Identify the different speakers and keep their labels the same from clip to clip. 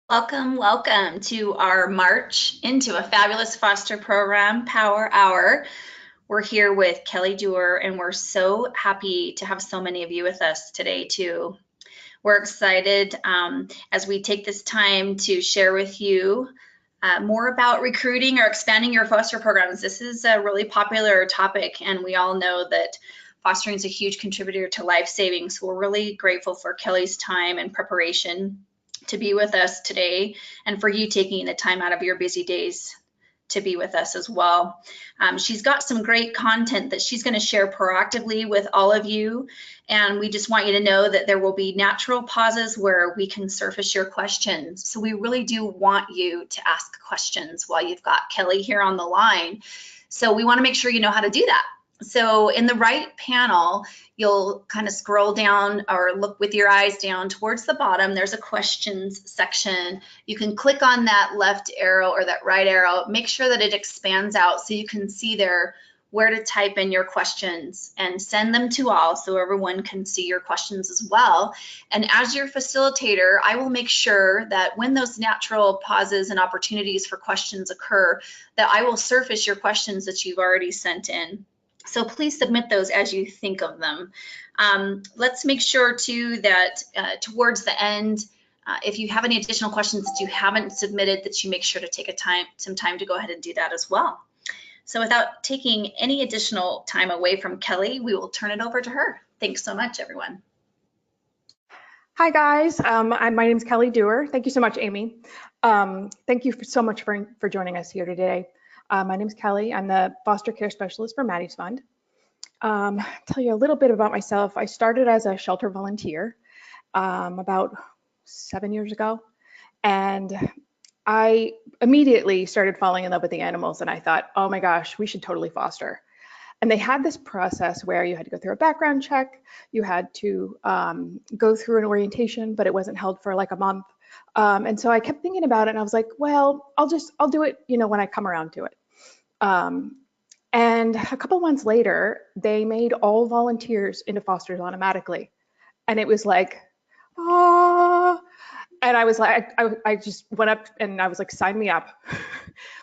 Speaker 1: Welcome, welcome to our March into a Fabulous Foster Program Power Hour. We're here with Kelly Duer, and we're so happy to have so many of you with us today too. We're excited as we take this time to share with you more about recruiting or expanding your foster programs. This is a really popular topic, and we all know that fostering is a huge contributor to life saving. So we're really grateful for Kelly's time and preparation to be with us today, and for you taking the time out of your busy days to be with us as well. She's got some great content that she's going to share proactively with all of you, and we just want you to know that there will be natural pauses where we can surface your questions. So we really do want you to ask questions while you've got Kelly here on the line. So we want to make sure you know how to do that. So in the right panel, you'll kind of scroll down or look with your eyes down towards the bottom. There's a questions section. You can click on that left arrow or that right arrow. Make sure that it expands out so you can see there where to type in your questions and send them to all so everyone can see your questions as well. And as your facilitator, I will make sure that when those natural pauses and opportunities for questions occur, that I will surface your questions that you've already sent in. So please submit those as you think of them. Let's make sure too that towards the end, if you have any additional questions that you haven't submitted, that you make sure to take some time to go ahead and do that as well. So without taking any additional time away from Kelly, we will turn it over to her. Thanks so much, everyone.
Speaker 2: Hi guys, my name is Kelly Duer. Thank you so much, Amy. Thank you so much for joining us here today. My name is Kelly. I'm the foster care specialist for Maddie's Fund. Tell you a little bit about myself. I started as a shelter volunteer about 7 years ago, and I immediately started falling in love with the animals, and I thought, oh my gosh, we should totally foster. And they had this process where you had to go through a background check, you had to go through an orientation, but it wasn't held for like a month. And so I kept thinking about it, and I was like, well, I'll do it, when I come around to it. And a couple months later, they made all volunteers into fosters automatically. And it was like, oh, and I was like, I just went up and I was like, sign me up.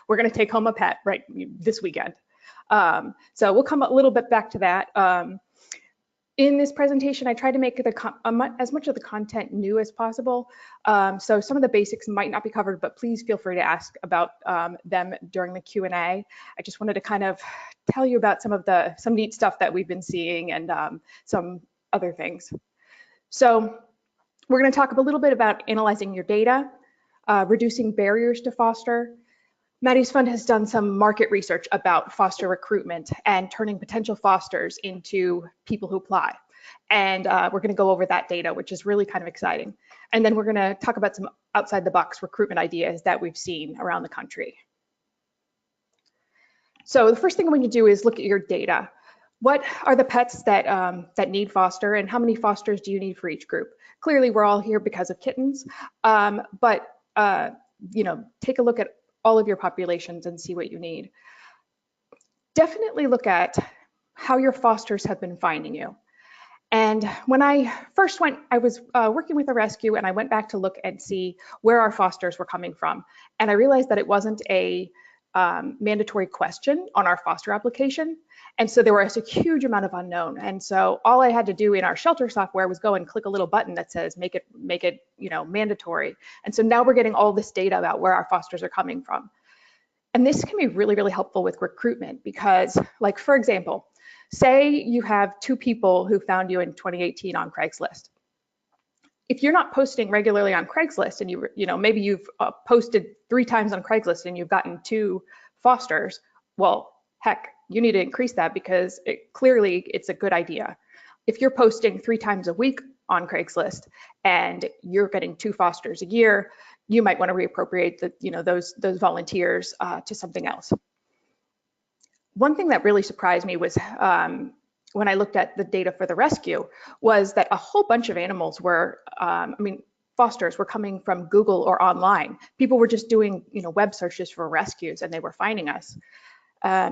Speaker 2: We're going to take home a pet right this weekend. So we'll come a little bit back to that. In this presentation, I tried to make as much of the content new as possible. So some of the basics might not be covered, but please feel free to ask about them during the Q&A. I just wanted to kind of tell you about some neat stuff that we've been seeing and some other things. So we're going to talk a little bit about analyzing your data, reducing barriers to foster. Maddie's Fund has done some market research about foster recruitment and turning potential fosters into people who apply. And we're going to go over that data, which is really kind of exciting. And then we're going to talk about some outside the box recruitment ideas that we've seen around the country. So the first thing I'm going to do is look at your data. What are the pets that need foster, and how many fosters do you need for each group? Clearly, we're all here because of kittens, but take a look at all of your populations and see what you need. Definitely look at how your fosters have been finding you. And when I first went, I was working with a rescue, and I went back to look and see where our fosters were coming from. And I realized that it wasn't a mandatory question on our foster application. And so there was a huge amount of unknown. And so all I had to do in our shelter software was go and click a little button that says make it mandatory. And so now we're getting all this data about where our fosters are coming from. And this can be really, really helpful with recruitment because, like, for example, say you have 2 people who found you in 2018 on Craigslist. If you're not posting regularly on Craigslist, and maybe you've posted 3 times on Craigslist and you've gotten 2 fosters, well, heck, you need to increase that because clearly it's a good idea. If you're posting 3 times a week on Craigslist and you're getting 2 fosters a year, you might want to reappropriate those volunteers to something else. One thing that really surprised me was when I looked at the data for the rescue was that a whole bunch of animals were, fosters were coming from Google or online. People were just doing, web searches for rescues, and they were finding us.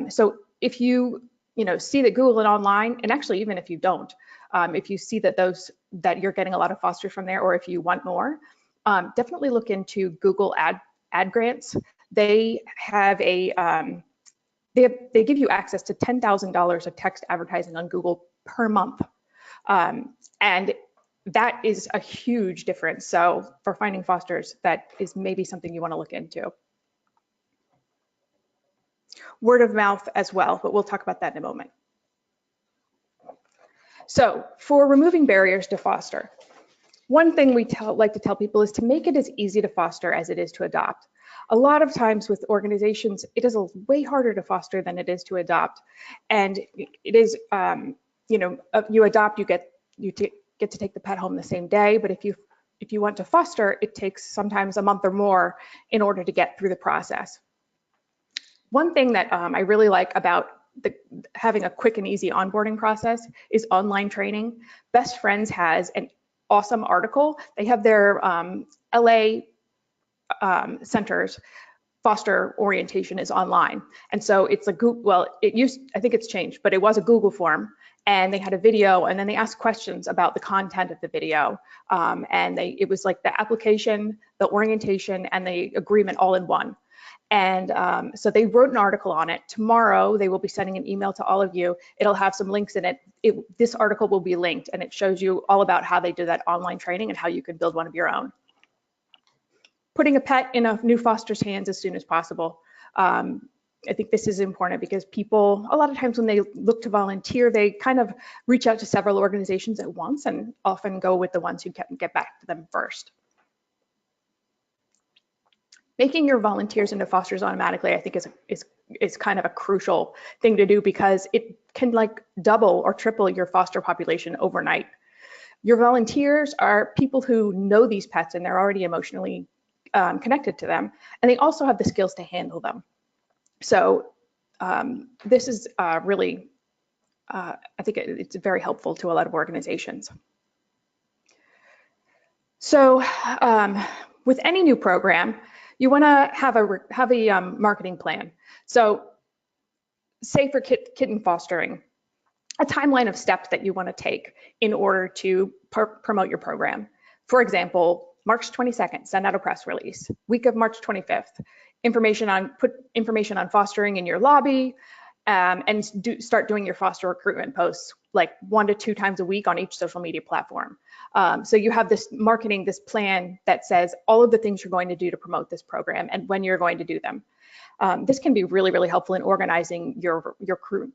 Speaker 2: So if you, see that Google and online, and actually even if you don't, if you see that you're getting a lot of fosters from there, or if you want more, definitely look into Google ad grants. They have a they give you access to $10,000 of text advertising on Google per month, and that is a huge difference. So for finding fosters, that is maybe something you want to look into. Word of mouth as well, but we'll talk about that in a moment. So for removing barriers to foster, one thing we like to tell people is to make it as easy to foster as it is to adopt. A lot of times with organizations, it is way harder to foster than it is to adopt. And it is, you adopt, you get to take the pet home the same day. But if you want to foster, it takes sometimes a month or more in order to get through the process. One thing that I really like about having a quick and easy onboarding process is online training. Best Friends has an awesome article. They have their LA centers foster orientation is online, and so it's a Google. Well, I think it's changed, but it was a Google form, and they had a video, and then they asked questions about the content of the video, and it was like the application, the orientation, and the agreement all in one. And so they wrote an article on it. Tomorrow, they will be sending an email to all of you. It'll have some links in it. This article will be linked, and it shows you all about how they do that online training and how you can build one of your own. Putting a pet in a new foster's hands as soon as possible. I think this is important because people, a lot of times when they look to volunteer, they kind of reach out to several organizations at once and often go with the ones who can get back to them first. Making your volunteers into fosters automatically, I think is kind of a crucial thing to do because it can like double or triple your foster population overnight. Your volunteers are people who know these pets and they're already emotionally connected to them, and they also have the skills to handle them. So this is really, I think it's very helpful to a lot of organizations. So with any new program, you want to have a marketing plan. So say for kitten fostering, a timeline of steps that you want to take in order to promote your program. For example, March 22nd, send out a press release. Week of March 25th, put information on fostering in your lobby, and start doing your foster recruitment posts like 1 to 2 times a week on each social media platform. So you have this marketing, this plan that says all of the things you're going to do to promote this program and when you're going to do them. This can be really, really helpful in organizing your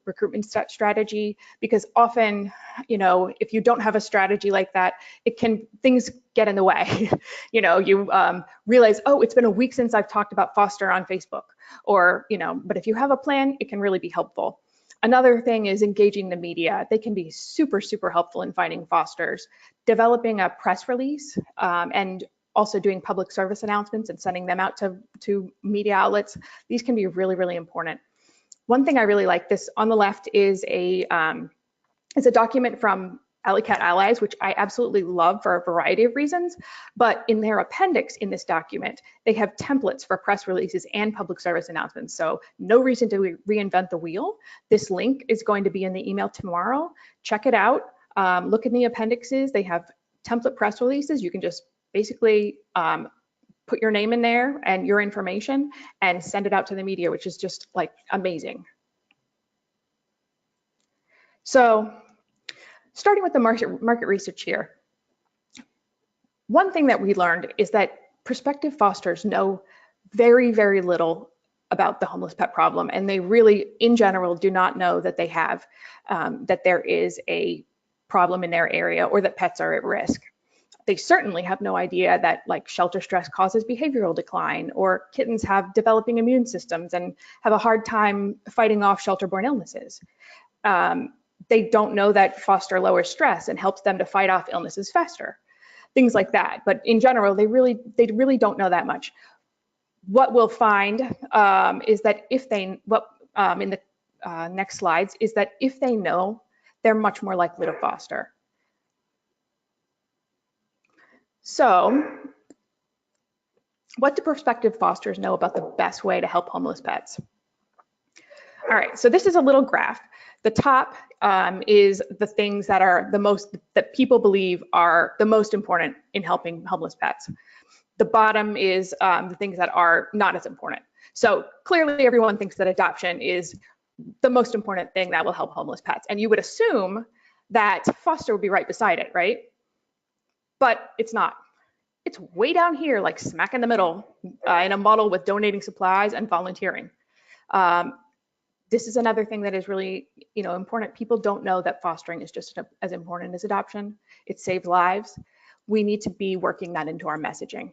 Speaker 2: recruitment strategy, because often, if you don't have a strategy like that, things get in the way. You realize, oh, it's been a week since I've talked about foster on Facebook, or, but if you have a plan, it can really be helpful. Another thing is engaging the media. They can be super, super helpful in finding fosters. Developing a press release and also doing public service announcements and sending them out to media outlets. These can be really, really important. One thing I really like, this on the left is a document from Alley Cat Allies, which I absolutely love for a variety of reasons. But in their appendix in this document, they have templates for press releases and public service announcements. So no reason to reinvent the wheel. This link is going to be in the email tomorrow. Check it out. Look in the appendixes. They have template press releases. You can just basically put your name in there and your information and send it out to the media, which is just like amazing. So starting with the market research here, one thing that we learned is that prospective fosters know very, very little about the homeless pet problem, and they really, in general, do not know that they have, that there is a problem in their area or that pets are at risk. They certainly have no idea that like shelter stress causes behavioral decline, or kittens have developing immune systems and have a hard time fighting off shelter-borne illnesses. They don't know that foster lowers stress and helps them to fight off illnesses faster, things like that. But in general, they really don't know that much. What we'll find is that if they, in the next slides, is that if they know, they're much more likely to foster. So what do prospective fosters know about the best way to help homeless pets? All right, so this is a little graph. The top is the things that are that people believe are the most important in helping homeless pets. the bottom is the things that are not as important. So clearly everyone thinks that adoption is the most important thing that will help homeless pets. And you would assume that foster would be right beside it, right? But it's not. It's way down here, like smack in the middle, in a model with donating supplies and volunteering. This is another thing that is really, important. People don't know that fostering is just as important as adoption. It saves lives. We need to be working that into our messaging.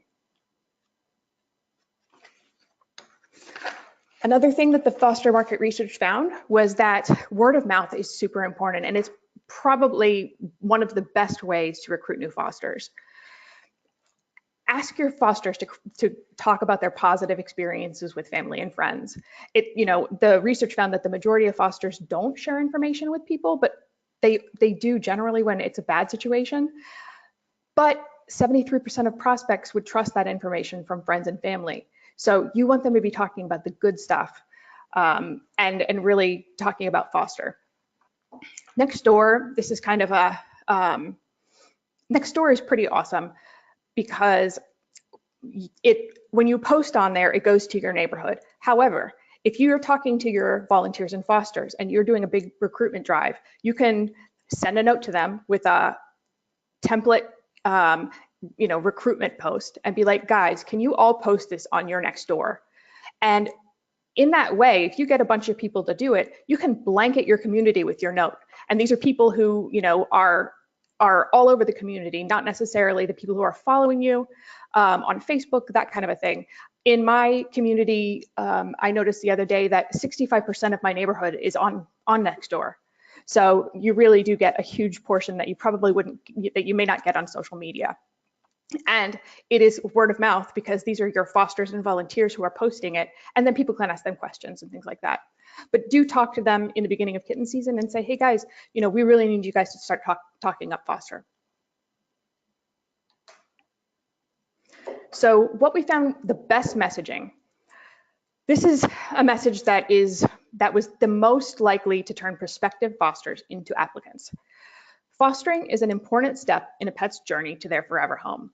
Speaker 2: Another thing that the foster market research found was that word of mouth is super important, and it's probably one of the best ways to recruit new fosters. Ask your fosters to talk about their positive experiences with family and friends. The research found that the majority of fosters don't share information with people, but they do generally when it's a bad situation. But 73% of prospects would trust that information from friends and family. So you want them to be talking about the good stuff and really talking about foster. Next door, this is kind of next door is pretty awesome because when you post on there, it goes to your neighborhood. However, if you're talking to your volunteers and fosters and you're doing a big recruitment drive, you can send a note to them with a template recruitment post and be like, guys, can you all post this on your next door? And in that way, if you get a bunch of people to do it, you can blanket your community with your note. And these are people who, are all over the community, not necessarily the people who are following you on Facebook, that kind of a thing. In my community, I noticed the other day that 65% of my neighborhood is on Nextdoor. So you really do get a huge portion that you may not get on social media. And it is word of mouth because these are your fosters and volunteers who are posting it, and then people can ask them questions and things like that. But do talk to them in the beginning of kitten season and say, hey guys, we really need you guys to start talking up foster. So what we found the best messaging, this is a message that was the most likely to turn prospective fosters into applicants. Fostering is an important step in a pet's journey to their forever home.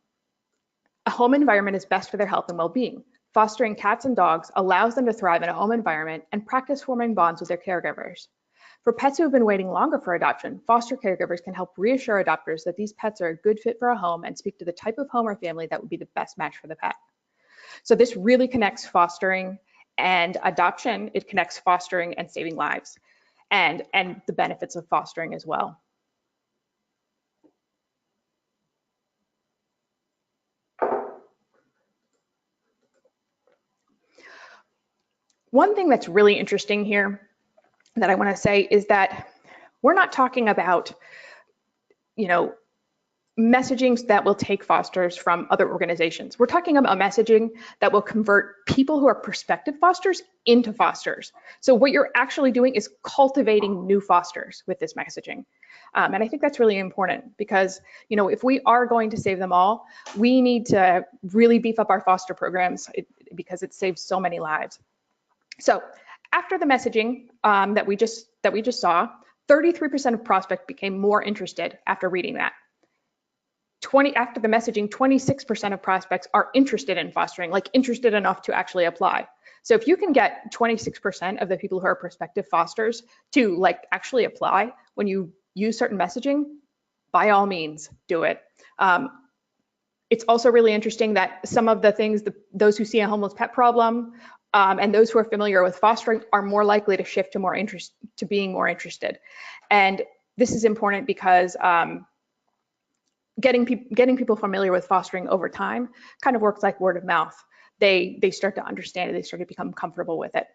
Speaker 2: A home environment is best for their health and well-being. Fostering cats and dogs allows them to thrive in a home environment and practice forming bonds with their caregivers. For pets who have been waiting longer for adoption, foster caregivers can help reassure adopters that these pets are a good fit for a home and speak to the type of home or family that would be the best match for the pet. So this really connects fostering and adoption. It connects fostering and saving lives and the benefits of fostering as well. One thing that's really interesting here that I want to say is that we're not talking about, messaging that will take fosters from other organizations. We're talking about messaging that will convert people who are prospective fosters into fosters. So what you're actually doing is cultivating new fosters with this messaging. And I think that's really important because, if we are going to save them all, we need to really beef up our foster programs because it saves so many lives. So after the messaging that we just saw, 33% of prospects became more interested after reading that. After the messaging, 26% of prospects are interested in fostering, like interested enough to actually apply. So if you can get 26% of the people who are prospective fosters to actually apply when you use certain messaging, by all means, do it. It's also really interesting that some of the things, those who see a homeless pet problem and those who are familiar with fostering are more likely to shift to being more interested. And this is important because getting people familiar with fostering over time kind of works like word of mouth. They start to understand it, they start to become comfortable with it.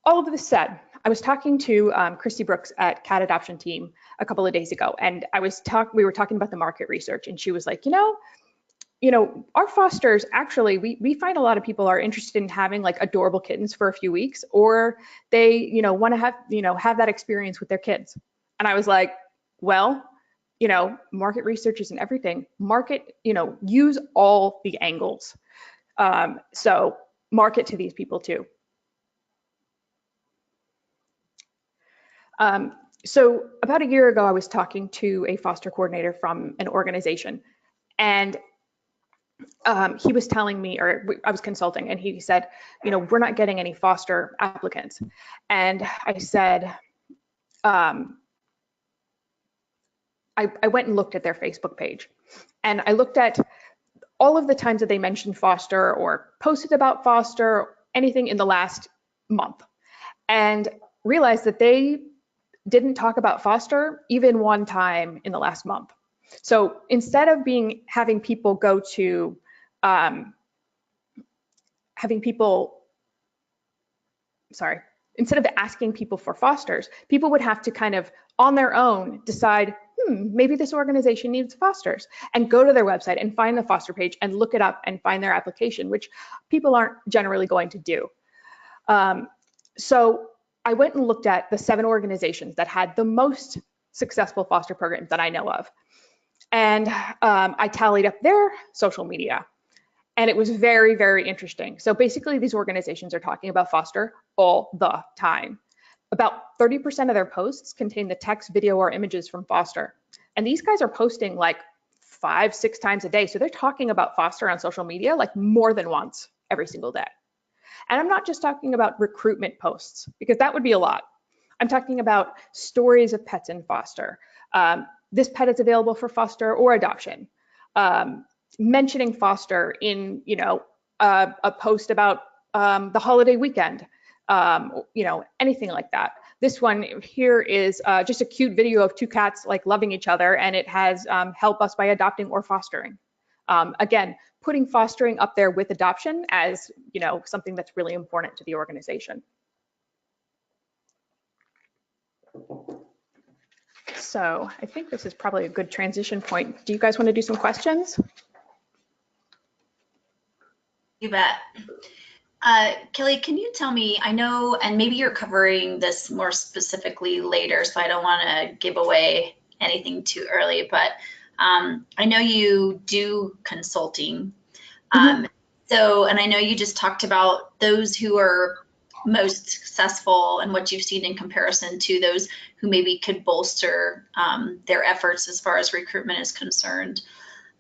Speaker 2: All of this said, I was talking to Christy Brooks at Cat Adoption Team a couple of days ago, and we were talking about the market research, and she was like, our fosters actually, we find a lot of people are interested in having adorable kittens for a few weeks, or they, want to have that experience with their kids. And I was like, well, market research isn't everything. Use all the angles. So market to these people too. So about a year ago, I was talking to a foster coordinator from an organization, and he was telling me, or I was consulting, and he said, we're not getting any foster applicants. And I said, I went and looked at their Facebook page, and I looked at all of the times that they mentioned foster or posted about foster, anything in the last month, and realized that they didn't talk about foster even one time in the last month. So instead of having people go to instead of asking people for fosters, people would have to kind of on their own decide, maybe this organization needs fosters, and go to their website and find the foster page and look it up and find their application, which people aren't generally going to do. So I went and looked at the 7 organizations that had the most successful foster programs that I know of. And I tallied up their social media. And it was very, very interesting. So basically, these organizations are talking about foster all the time. About 30% of their posts contain the text, video, or images from foster. And these guys are posting like 5-6 times a day. So they're talking about foster on social media like more than once every single day. And I'm not just talking about recruitment posts, because that would be a lot. I'm talking about stories of pets in foster. This pet is available for foster or adoption. Mentioning foster in, a post about the holiday weekend, anything like that. This one here is just a cute video of 2 cats like loving each other, and it has help us by adopting or fostering. Again, putting fostering up there with adoption as, something that's really important to the organization. So I think this is probably a good transition point. Do you guys want to do some questions?
Speaker 1: You bet. Kelly, can you tell me, I know, and maybe you're covering this more specifically later, so I don't want to give away anything too early, but I know you do consulting. And I know you just talked about those who are most successful and what you've seen in comparison to those who maybe could bolster their efforts as far as recruitment is concerned.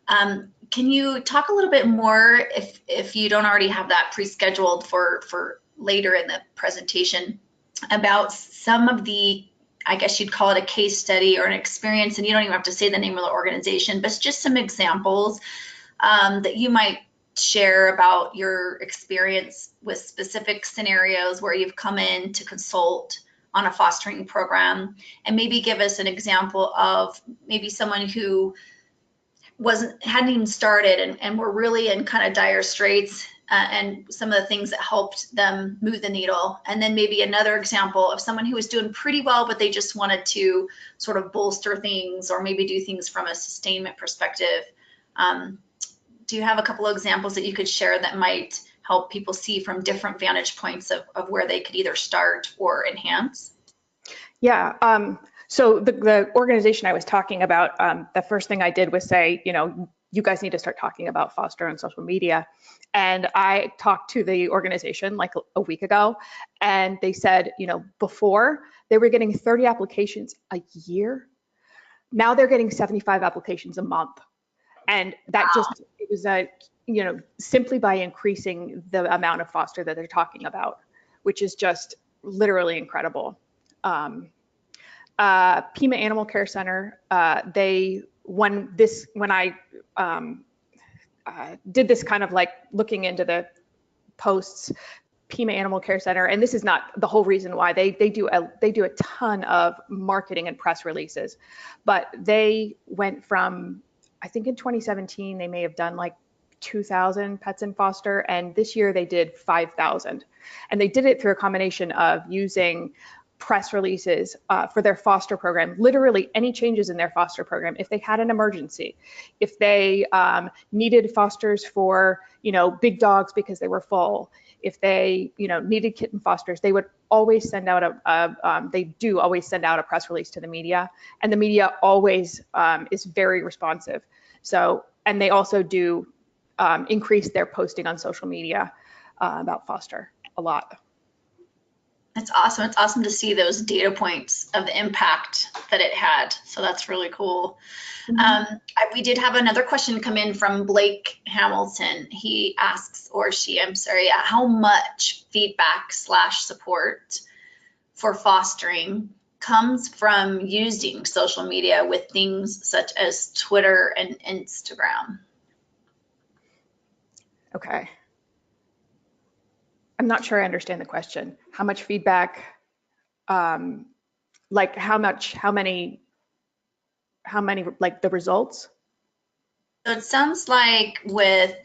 Speaker 1: Can you talk a little bit more, if you don't already have that pre-scheduled for later in the presentation, about some of the, I guess you'd call it a case study or an experience, and you don't even have to say the name of the organization, but just some examples that you might share about your experience with specific scenarios where you've come in to consult on a fostering program, and maybe give us an example of maybe someone who hadn't even started and were really in kind of dire straits, and some of the things that helped them move the needle. And then maybe another example of someone who was doing pretty well, but they just wanted to sort of bolster things or maybe do things from a sustainment perspective. Do you have a couple of examples that you could share that might help people see from different vantage points of where they could either start or enhance?
Speaker 2: Yeah. So the organization I was talking about, the first thing I did was say, you guys need to start talking about foster on social media. And I talked to the organization like a week ago, and they said, before they were getting 30 applications a year. Now they're getting 75 applications a month. And that just, it was simply by increasing the amount of foster that they're talking about, which is just literally incredible. Pima Animal Care Center, when I did this kind of like looking into the posts, Pima Animal Care Center, and this is not the whole reason why they do a ton of marketing and press releases, but they went from, I think in 2017 they may have done like 2,000 pets in foster, and this year they did 5,000, and they did it through a combination of using press releases for their foster program, literally any changes in their foster program. If they had an emergency, if they needed fosters for, big dogs because they were full, if they, needed kitten fosters, they would always send out they do always send out a press release to the media, and the media always is very responsive. So, and they also do increase their posting on social media about foster a lot.
Speaker 1: It's awesome. It's awesome to see those data points of the impact that it had. So that's really cool. We did have another question come in from Blake Hamilton. He asks, or she, I'm sorry, how much feedback / support for fostering comes from using social media with things such as Twitter and Instagram?
Speaker 2: Okay. I'm not sure I understand the question. How much feedback, like how many, like the results?
Speaker 1: So it sounds like with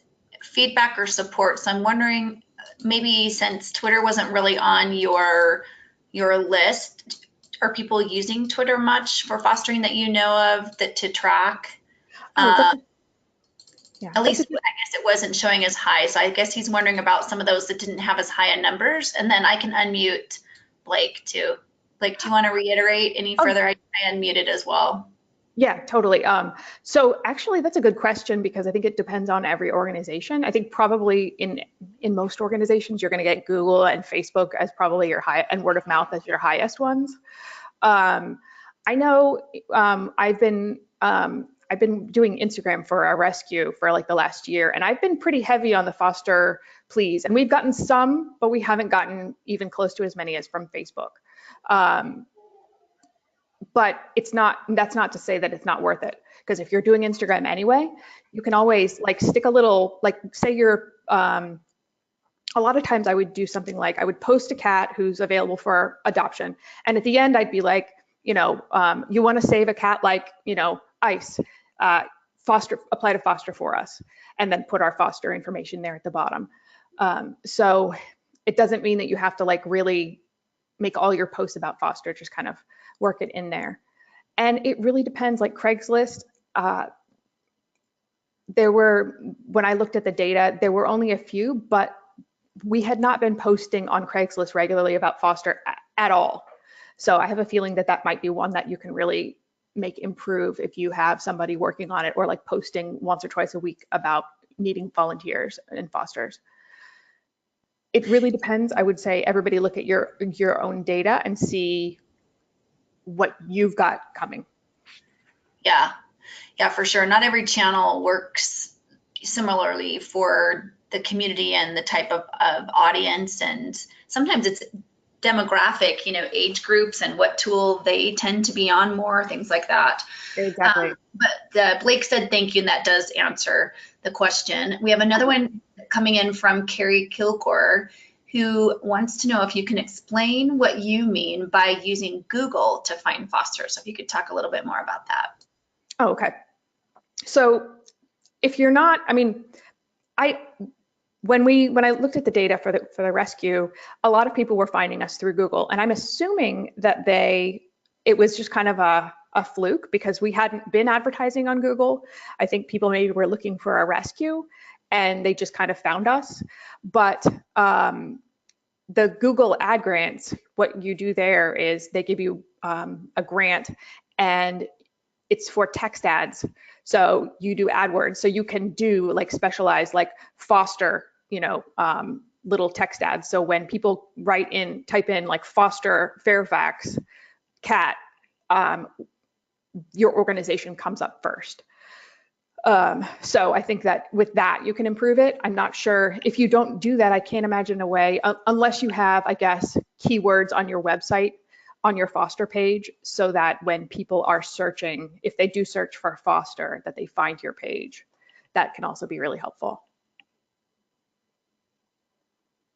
Speaker 1: feedback or support, so I'm wondering, maybe since Twitter wasn't really on your list, are people using Twitter much for fostering that you know of that to track?
Speaker 2: Yeah,
Speaker 1: At least I guess it wasn't showing as high. So I guess he's wondering about some of those that didn't have as high a numbers. And then I can unmute Blake too. Blake, do you want to reiterate any further? I unmuted as well.
Speaker 2: Yeah, totally. So actually, that's a good question because I think it depends on every organization. I think probably in most organizations, you're going to get Google and Facebook as probably your high, and word of mouth as your highest ones. I know I've been doing Instagram for our rescue for like the last year, and I've been pretty heavy on the foster pleas, and we've gotten some, but we haven't gotten even close to as many as from Facebook. But that's not to say that it's not worth it, because if you're doing Instagram anyway, you can always like stick a little, like say you're, a lot of times I would do something like I would post a cat who's available for adoption. And at the end, I'd be like, you want to save a cat like, ICE, apply to foster for us, and then put our foster information there at the bottom. So it doesn't mean that you have to like really make all your posts about foster, just kind of work it in there. And it really depends, like Craigslist, when I looked at the data, there were only a few, but we had not been posting on Craigslist regularly about foster at all. So I have a feeling that that might be one that you can really make improve if you have somebody working on it, or like posting once or twice a week about needing volunteers and fosters. It really depends. I would say everybody look at your own data and see what you've got coming.
Speaker 1: Yeah, for sure. Not every channel works similarly for the community and the type of audience. And sometimes it's demographic, age groups and what tool they tend to be on more, things like that.
Speaker 2: Exactly.
Speaker 1: But Blake said thank you, and that does answer the question. We have another one coming in from Carrie Kilgore, who wants to know if you can explain what you mean by using Google to find fosters. So if you could talk a little bit more about that.
Speaker 2: Oh, okay. So if you're not, when I looked at the data for the rescue, a lot of people were finding us through Google, and I'm assuming that it was just kind of a fluke because we hadn't been advertising on Google. I think people maybe were looking for a rescue and they just kind of found us. But the Google ad grants, what you do there is they give you a grant, and it's for text ads. So you do AdWords, so you can do like specialized like foster, little text ads. So when people type in like foster Fairfax cat, your organization comes up first. So I think that with that, you can improve it. I'm not sure if you don't do that, I can't imagine a way, unless you have, I guess, keywords on your website, on your foster page, so that when people are searching, if they do search for foster, that they find your page. That can also be really helpful.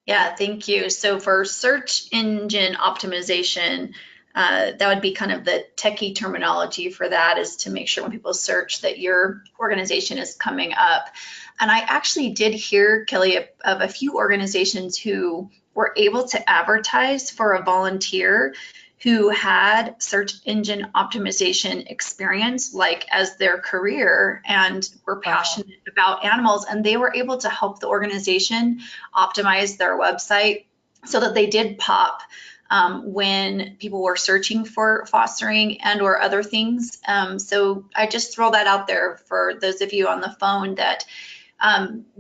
Speaker 1: Yeah, thank you. So for search engine optimization, that would be kind of the techie terminology for that, is to make sure when people search that your organization is coming up. And I actually did hear, Kelly, of a few organizations who were able to advertise for a volunteer who had search engine optimization experience, like as their career, and were passionate about animals, and they were able to help the organization optimize their website so that they did pop when people were searching for fostering and or other things. So I just throw that out there for those of you on the phone that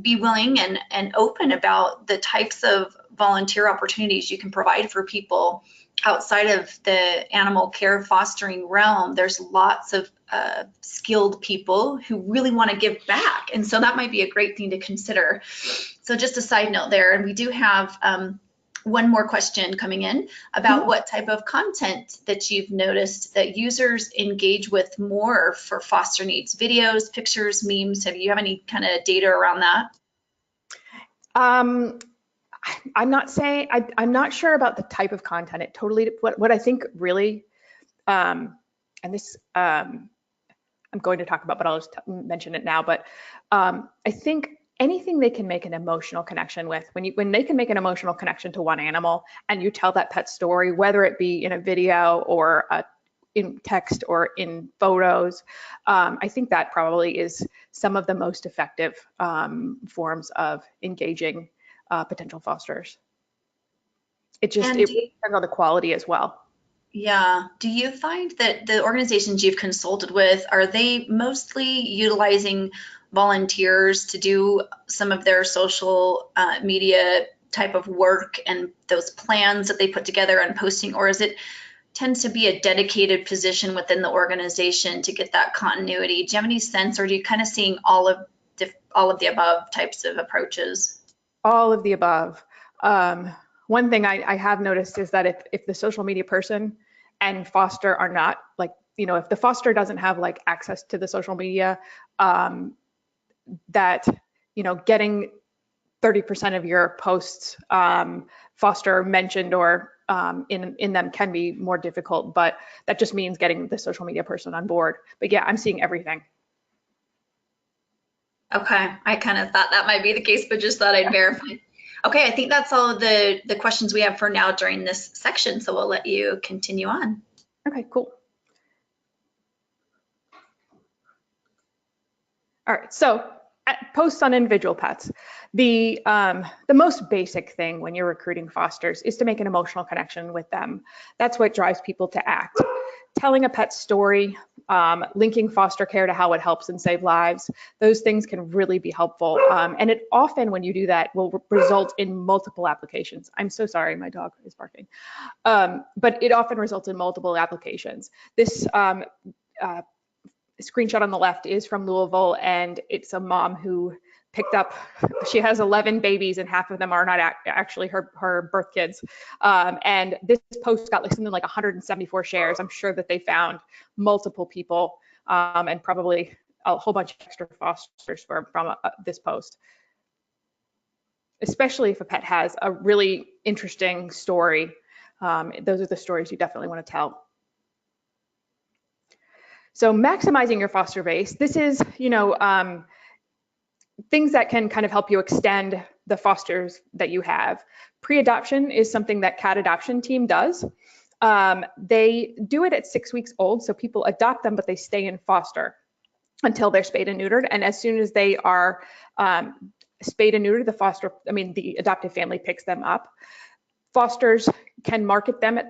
Speaker 1: be willing and open about the types of volunteer opportunities you can provide for people outside of the animal care fostering realm. There's lots of skilled people who really want to give back. And so that might be a great thing to consider. So just a side note there. And we do have one more question coming in about what type of content that you've noticed that users engage with more for foster needs. Videos, pictures, memes. Have you have any kind of data around that?
Speaker 2: I'm not sure about the type of content. It totally, what I think really, and this I'm going to talk about, but I'll just mention it now. But I think anything they can make an emotional connection with, when they can make an emotional connection to one animal, and you tell that pet story, whether it be in a video or in text or in photos, I think that probably is some of the most effective forms of engaging potential fosters. It depends on the quality as well.
Speaker 1: Yeah. Do you find that the organizations you've consulted with, are they mostly utilizing volunteers to do some of their social media type of work and those plans that they put together and posting, or is it tends to be a dedicated position within the organization to get that continuity? Do you have any sense, or are you kind of seeing all of the above types of approaches?
Speaker 2: All of the above. One thing I have noticed is that if the social media person and foster are not like, if the foster doesn't have like access to the social media, that, getting 30% of your posts foster mentioned or in them can be more difficult, but that just means getting the social media person on board. But yeah, I'm seeing everything.
Speaker 1: Okay, I kind of thought that might be the case, but just thought I'd verify. Okay, I think that's all of the questions we have for now during this section, so we'll let you continue on.
Speaker 2: Okay, cool. All right, so posts on individual pets. The most basic thing when you're recruiting fosters is to make an emotional connection with them. That's what drives people to act. Telling a pet story, linking foster care to how it helps and save lives, those things can really be helpful. And it often, when you do that, will result in multiple applications. I'm so sorry, my dog is barking. But it often results in multiple applications. This screenshot on the left is from Louisville, and it's a mom who picked up, she has 11 babies and half of them are not actually her birth kids. And this post got like something like 174 shares. I'm sure that they found multiple people and probably a whole bunch of extra fosters from this post. Especially if a pet has a really interesting story. Those are the stories you definitely want to tell. So maximizing your foster base, this is, things that can kind of help you extend the fosters that you have. Pre-adoption is something that cat adoption team does. They do it at 6 weeks old, so people adopt them, but they stay in foster until they're spayed and neutered. And as soon as they are spayed and neutered, the adoptive family picks them up. Fosters can market them at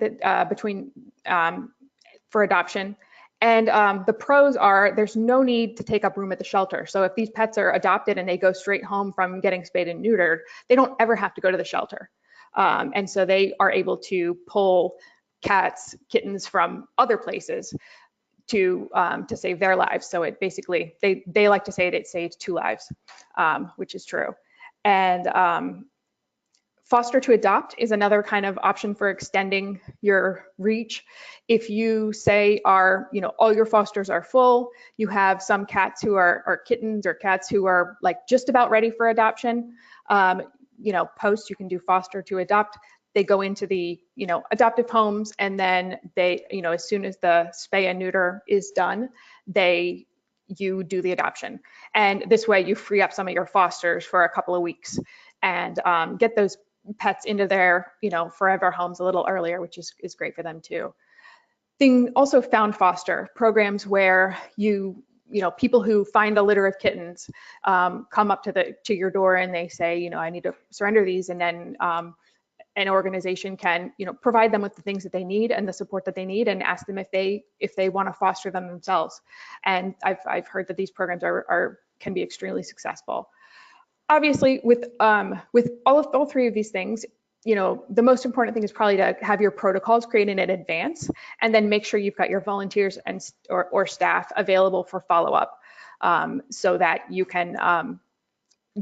Speaker 2: for adoption. And the pros are there's no need to take up room at the shelter. So if these pets are adopted and they go straight home from getting spayed and neutered, they don't ever have to go to the shelter. And so they are able to pull cats, kittens from other places to save their lives. So it basically, they like to say it saves 2 lives, which is true. And foster to adopt is another kind of option for extending your reach. If you say all your fosters are full, you have some cats who are kittens or cats who are like just about ready for adoption, post, you can do foster to adopt. They go into the, adoptive homes, and then they, as soon as the spay and neuter is done, you do the adoption. And this way you free up some of your fosters for a couple of weeks and get those pets into their, forever homes a little earlier, which is great for them too. Also found foster programs where people who find a litter of kittens come up to your door and they say, I need to surrender these, and then an organization can, provide them with the things that they need and the support that they need, and ask them if they want to foster them themselves. And I've heard that these programs can be extremely successful. obviously with all three of these things, the most important thing is probably to have your protocols created in advance, and then make sure you've got your volunteers and or staff available for follow-up, so that you can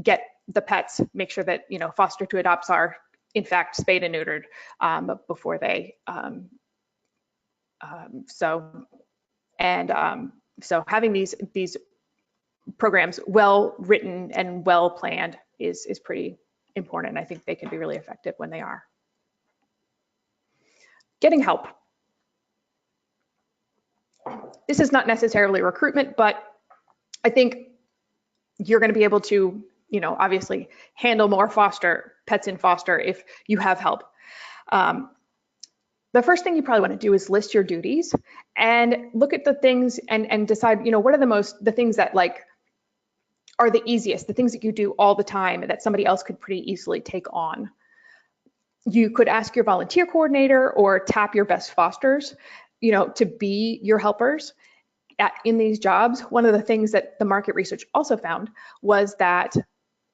Speaker 2: get the pets, make sure that foster to adopts are in fact spayed and neutered before they so having these programs well written and well planned is pretty important. I think they can be really effective when they are. Getting help. This is not necessarily recruitment, but I think you're going to be able to, obviously handle more pets in foster if you have help. The first thing you probably want to do is list your duties and look at the things and decide, what are the things that are the easiest, the things that you do all the time that somebody else could pretty easily take on. You could ask your volunteer coordinator or tap your best fosters, to be your helpers in these jobs. One of the things that the market research also found was that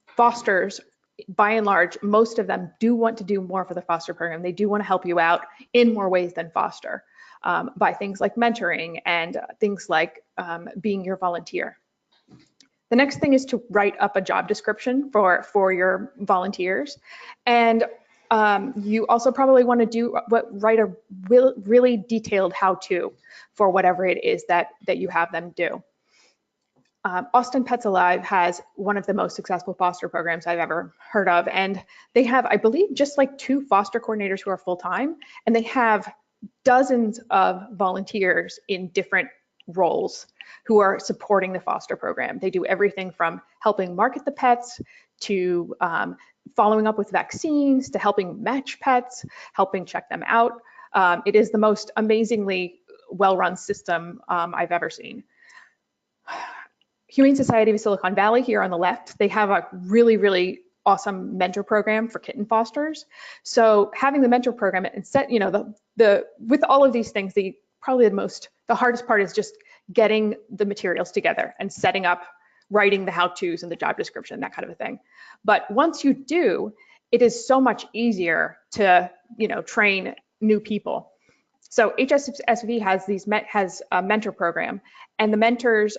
Speaker 2: fosters, by and large, most of them do want to do more for the foster program. They do want to help you out in more ways than foster, by things like mentoring and things like being your volunteer. The next thing is to write up a job description for your volunteers. And you also probably want to write a really detailed how-to for whatever it is that you have them do. Austin Pets Alive has one of the most successful foster programs I've ever heard of. And they have, I believe, just 2 foster coordinators who are full-time, and they have dozens of volunteers in different roles who are supporting the foster program. They do everything from helping market the pets to following up with vaccines to helping match pets, helping check them out. It is the most amazingly well-run system I've ever seen. Humane Society of Silicon Valley here on the left, they have a really, really awesome mentor program for kitten fosters. So having the mentor program and set, with all of these things, the hardest part is just getting the materials together and setting up, writing the how-tos and the job description, that kind of a thing. But once you do, it is so much easier to, train new people. So HSSV has a mentor program, and the mentors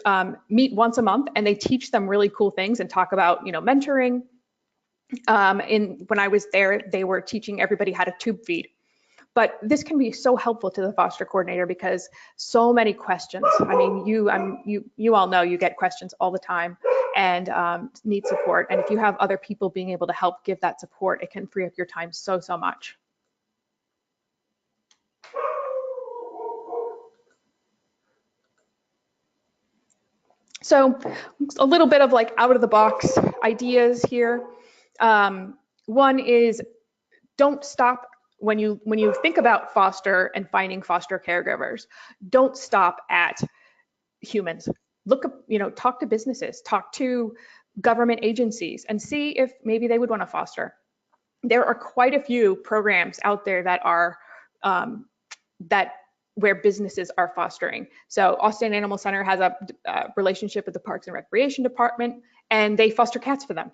Speaker 2: meet once a month, and they teach them really cool things and talk about, mentoring. When I was there, they were teaching everybody how to tube feed. But this can be so helpful to the foster coordinator because so many questions. I mean, you all know you get questions all the time and need support. And if you have other people being able to help give that support, it can free up your time so much. So a little bit of out of the box ideas here. One is don't stop. When you think about foster and finding foster caregivers, don't stop at humans. Talk to businesses, talk to government agencies, and see if maybe they would want to foster. There are quite a few programs out there that are where businesses are fostering. So Austin Animal Center has a relationship with the Parks and Recreation Department, and they foster cats for them.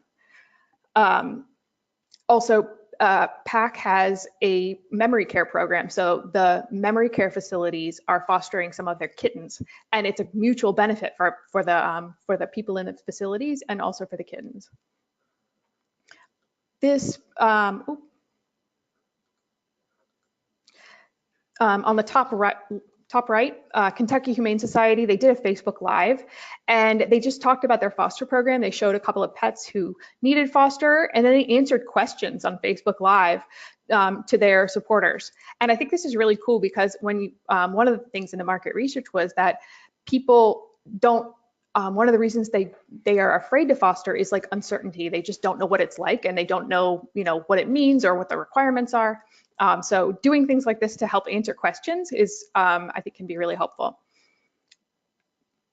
Speaker 2: Also, PAC has a memory care program. So the memory care facilities are fostering some of their kittens, and it's a mutual benefit for the people in the facilities and also for the kittens. This on the top right, Kentucky Humane Society, they did a Facebook Live, and they just talked about their foster program. They showed a couple of pets who needed foster, and then they answered questions on Facebook Live to their supporters. And I think this is really cool because when one of the things in the market research was that people don't, one of the reasons they are afraid to foster is uncertainty. They just don't know what it's like, and they don't know, what it means or what the requirements are. So doing things like this to help answer questions is, I think, can be really helpful.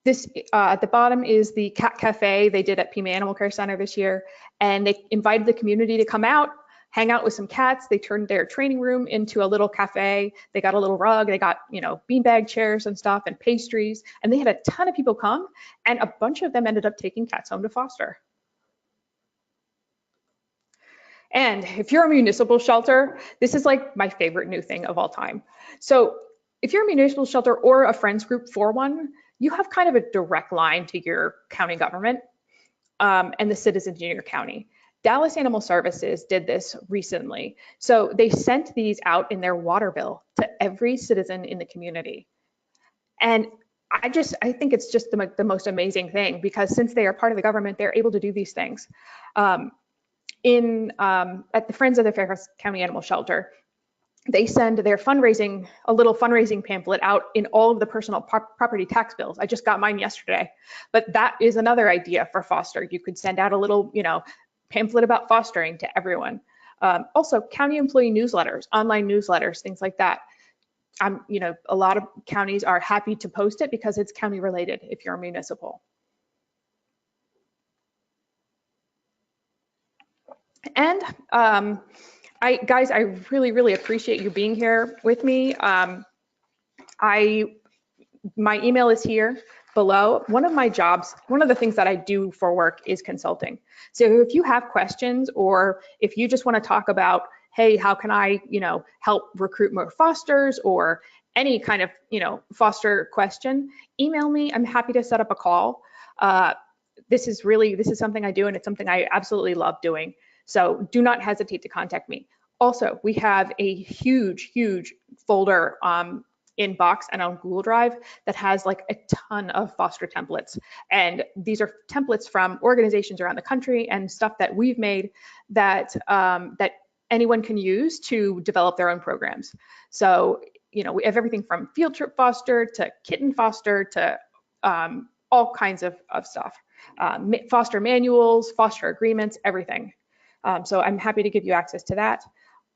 Speaker 2: This at the bottom is the cat cafe they did at Pima Animal Care Center this year, and they invited the community to come out, hang out with some cats. They turned their training room into a little cafe. They got a little rug. They got, beanbag chairs and stuff and pastries, and they had a ton of people come, and a bunch of them ended up taking cats home to foster. And if you're a municipal shelter, this is like my favorite new thing of all time. So if you're a municipal shelter or a friends group for one, you have kind of a direct line to your county government and the citizens in your county. Dallas Animal Services did this recently. So they sent these out in their water bill to every citizen in the community. And I think it's just the most amazing thing, because since they are part of the government, they're able to do these things. At the Friends of the Fairfax County Animal Shelter, they send their a little fundraising pamphlet out in all of the personal property tax bills. I just got mine yesterday, but that is another idea for foster. You could send out a little, pamphlet about fostering to everyone. Also, county employee newsletters, online newsletters, things like that. A lot of counties are happy to post it because it's county related if you're a municipal. And guys, I really, really appreciate you being here with me. My email is here below. One of the things that I do for work is consulting. So if you have questions, or if you just want to talk about, hey, how can I, help recruit more fosters, or any kind of, foster question, email me. I'm happy to set up a call. This is something I do, and it's something I absolutely love doing. So do not hesitate to contact me. Also, we have a huge, huge folder inbox and on Google Drive that has like a ton of foster templates. And these are templates from organizations around the country and stuff that we've made that that anyone can use to develop their own programs. So, we have everything from field trip foster to kitten foster to all kinds of stuff. Foster manuals, foster agreements, everything. So I'm happy to give you access to that.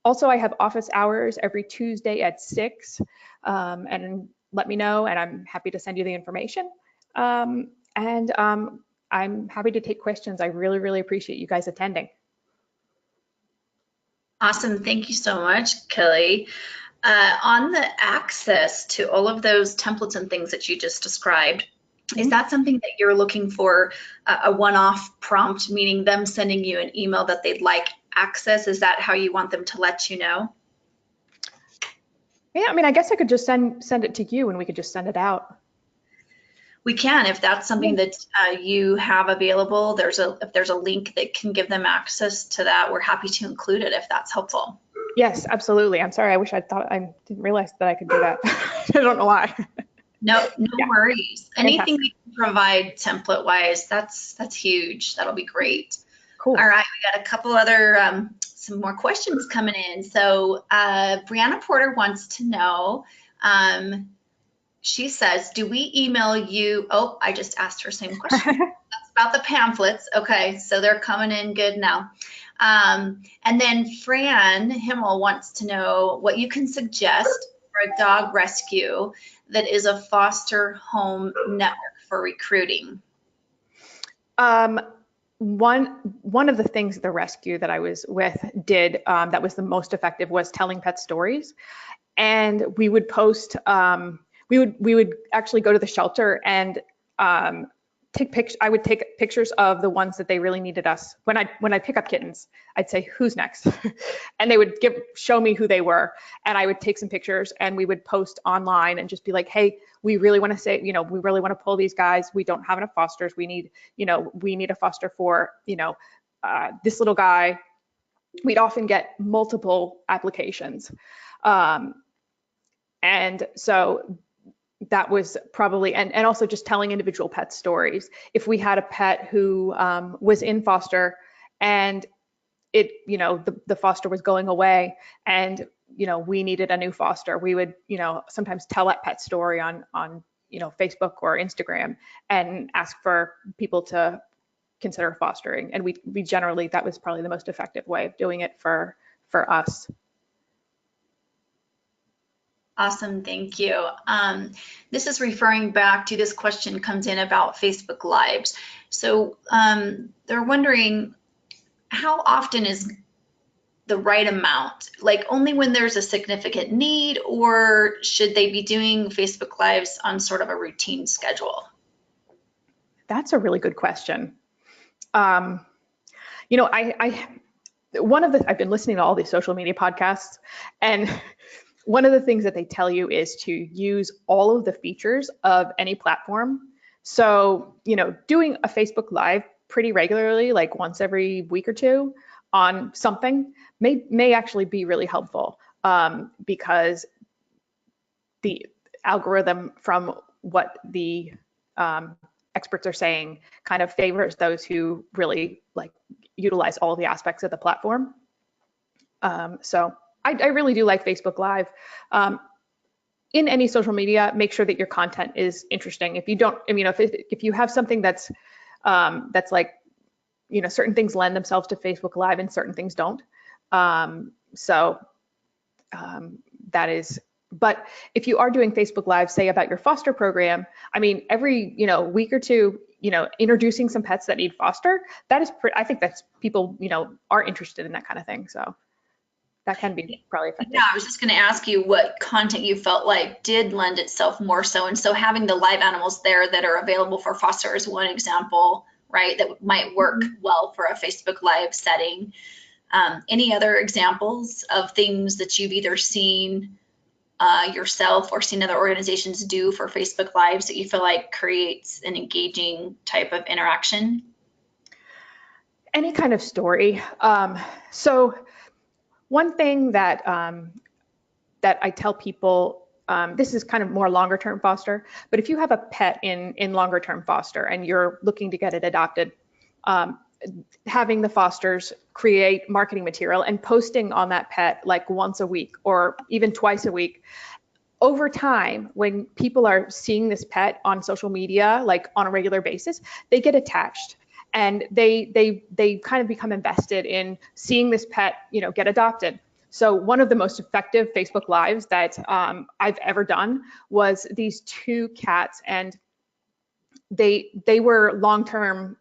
Speaker 2: Also, I have office hours every Tuesday at 6, and let me know, and I'm happy to send you the information. I'm happy to take questions. I really, really appreciate you guys attending.
Speaker 1: Awesome. Thank you so much, Kelly. On the access to all of those templates and things that you just described, is that something that you're looking for, a one-off prompt, meaning them sending you an email that they'd like access? Is that how you want them to let you know?
Speaker 2: Yeah, I guess I could just send it to you and we could just send it out.
Speaker 1: We can, if that's something that you have available. If there's a link that can give them access to that, we're happy to include it if that's helpful.
Speaker 2: Yes, absolutely. I'm sorry. I didn't realize that I could do that. I don't know why.
Speaker 1: No worries. Anything we can provide template wise, that's huge. That'll be great.
Speaker 2: Cool.
Speaker 1: All right, we got a couple other some more questions coming in. So Brianna Porter wants to know, she says, do we email you? Oh, I just asked her same question. That's about the pamphlets. Okay, so they're coming in good now. And then Fran Himmel wants to know what you can suggest for a dog rescue that is a foster home network for recruiting.
Speaker 2: One of the things the rescue that I was with did that was the most effective was telling pet stories. And we would post, we would actually go to the shelter and take pictures. I would take pictures of the ones that they really needed us. When I pick up kittens, I'd say, who's next? And they would show me who they were. And I would take some pictures and we would post online and just be like, hey, we really want to say, we really want to pull these guys. We don't have enough fosters. We need a foster for, this little guy. We'd often get multiple applications. And so that was probably, and also just telling individual pet stories. If we had a pet who was in foster and the foster was going away and, we needed a new foster, we would, sometimes tell that pet story on Facebook or Instagram and ask for people to consider fostering. And we generally, that was probably the most effective way of doing it for us.
Speaker 1: Awesome, thank you. This is referring back to this question comes in about Facebook Lives. So they're wondering, how often is the right amount? Like only when there's a significant need, or should they be doing Facebook Lives on sort of a routine schedule?
Speaker 2: That's a really good question. I've been listening to all these social media podcasts, and one of the things that they tell you is to use all of the features of any platform. So, doing a Facebook Live pretty regularly, like once every week or two on something may actually be really helpful, because the algorithm from what the experts are saying kind of favors those who really like utilize all the aspects of the platform. So I really do like Facebook Live. In any social media, make sure that your content is interesting. If you don't, if you have something that's like, certain things lend themselves to Facebook Live and certain things don't. That is, but if you are doing Facebook Live, say about your foster program, every, week or two, introducing some pets that need foster, I think that's people, are interested in that kind of thing. So that can be probably effective.
Speaker 1: Yeah, I was just going to ask you what content you felt like did lend itself more so. And so having the live animals there that are available for foster is one example, right? That might work well for a Facebook Live setting. Any other examples of things that you've either seen yourself or seen other organizations do for Facebook Lives that you feel like creates an engaging type of interaction?
Speaker 2: Any kind of story. So one thing that I tell people, this is kind of more longer term foster, but if you have a pet in longer term foster and you're looking to get it adopted, having the fosters create marketing material and posting on that pet like once a week or even twice a week. Over time, when people are seeing this pet on social media, like on a regular basis, they get attached and they kind of become invested in seeing this pet, get adopted. So one of the most effective Facebook Lives that I've ever done was these two cats, and they were long-term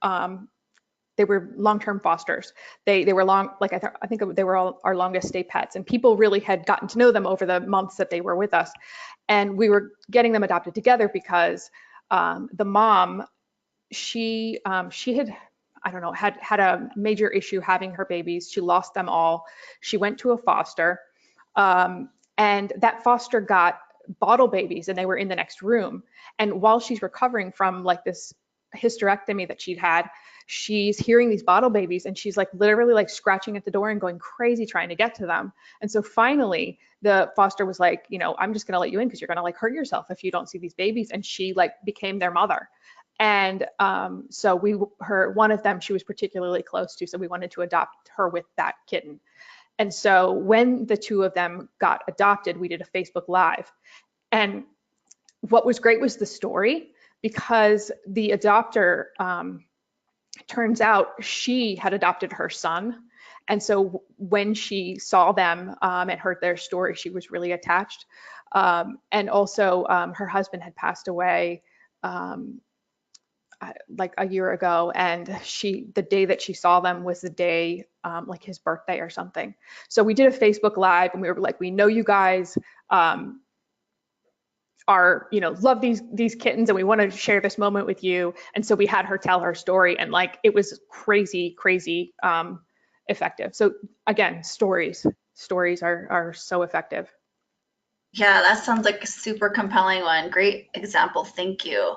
Speaker 2: fosters. They were long, like I think they were all our longest stay pets, and people really had gotten to know them over the months that they were with us. And we were getting them adopted together because the mom, she had, I don't know, had a major issue having her babies. She lost them all. She went to a foster, and that foster got bottle babies, and they were in the next room. And while she's recovering from like this hysterectomy that she'd had, she's hearing these bottle babies, and she's like literally like scratching at the door and going crazy trying to get to them. And so finally the foster was like, I'm just going to let you in because you're going to like hurt yourself if you don't see these babies. And she like became their mother. And so one of them she was particularly close to, so we wanted to adopt her with that kitten. And so when the two of them got adopted, we did a Facebook Live. And what was great was the story, because the adopter, turns out she had adopted her son. And so when she saw them and heard their story, she was really attached. And also her husband had passed away like a year ago, and the day that she saw them was the day like his birthday or something. So we did a Facebook Live, and we were like, we know you guys are, love these kittens, and we want to share this moment with you. And so we had her tell her story, and like it was crazy effective. So again, stories are so effective.
Speaker 1: Yeah, that sounds like a super compelling one. Great example. Thank you.